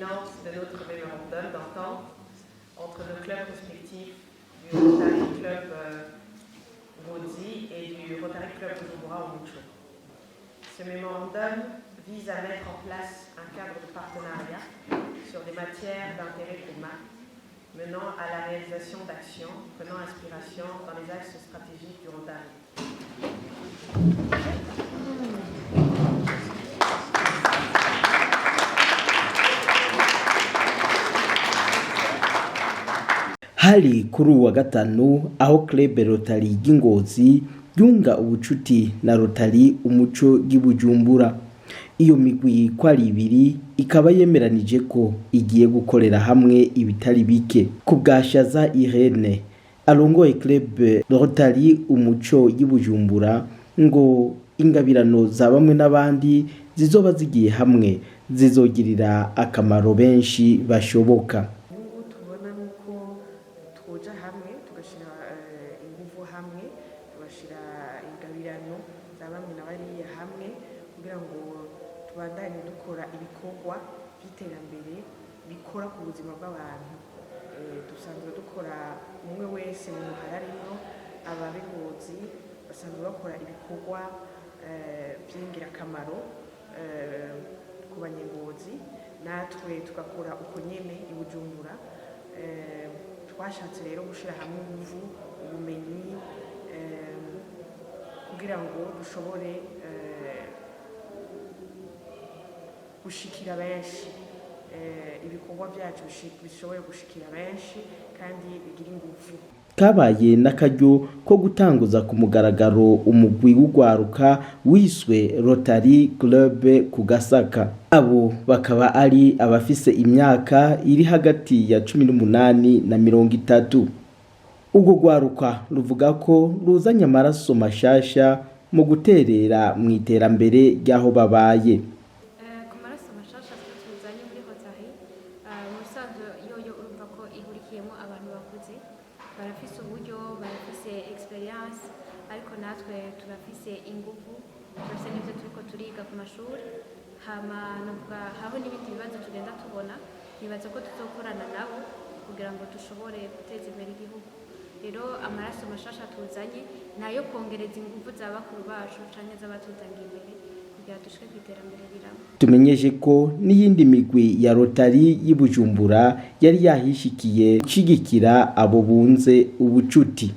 pertinence de notre mémorandum d'entente entre nos clubs respectifs du Rotary Club Rotary et du Rotary Club Umuco. Ce mémorandum vise à mettre en place un cadre de partenariat sur des matières d'intérêt commun, menant à la réalisation d'actions prenant inspiration dans les axes stratégiques du Rotary. Hari kuri uwa gatanu aho Club Rotary y'Ingozi yunga ubucuti na Rotary Umuco y'Ibujumbura. Iyo migwi kwari ibiri ikaba yemeranije ko igiye gukorera hamwe ibitari bike. Kubwa Shaza Irène arongoye Club Rotary Umuco y'Ibujumbura ngo ingabirano za bamwe n'abandi zizoba zigiye hamwe zizogirira akamaro benshi bashoboka. Hamwe tugashira ingabirano za bamwe n'abariya hamwe kugira ngo tubandanye dukora ibikorwa by'iterambere bikora ku buzima bw'abantu. Dusanzwe dukora umwe wese mu hararimo ababigozi basanzwe bakora ibikorwa by'ingirakamaro ku banyegozi, natwe tugakora uko nyene i Bujumbura. Twashatse rero gushira hamwe ubumenyi kugira ngo dushobore gushikira benshi, ibikorwa byacu bishobore gushikira benshi kandi bigira ingufu. Kabaye n'akaryo ko gutanguza ku mugaragaro umurwi w'ugwaruka wiswe Rotary Club ku Gasaka. Abo bakaba ari abafise imyaka iri hagati ya 18 na 30. Ubwo gwaruka ruvuga ko ruzanya amaraso mashasha mu guterera mu iterambere ryaho babaye. Ku maraso mashasha tuzanye muri Rotary, musanzwe yoyo urumva ko ihurikiyemo abantu bakuze, barafise uburyo, barafise experience, ariko natwe turafise ingufu, turafise n'ibyo turiko turiga ku mashuri. Haba n'ibindi bibazo tugenda tubona, nibaza ko tuzokorana nabo kugira ngo dushobore guteza imbere igihugu. Rero amaraso mashasha tuzanye nayo kongereza ingufu za bakuru bacu canke z'abatutangiye imbere kugira dushike ku iterambere riramo. Tumenyeje ko n'iyindi migwi ya Rotary y'Ibujumbura yari yahishikiye gushigikira abo bunze ubucuti.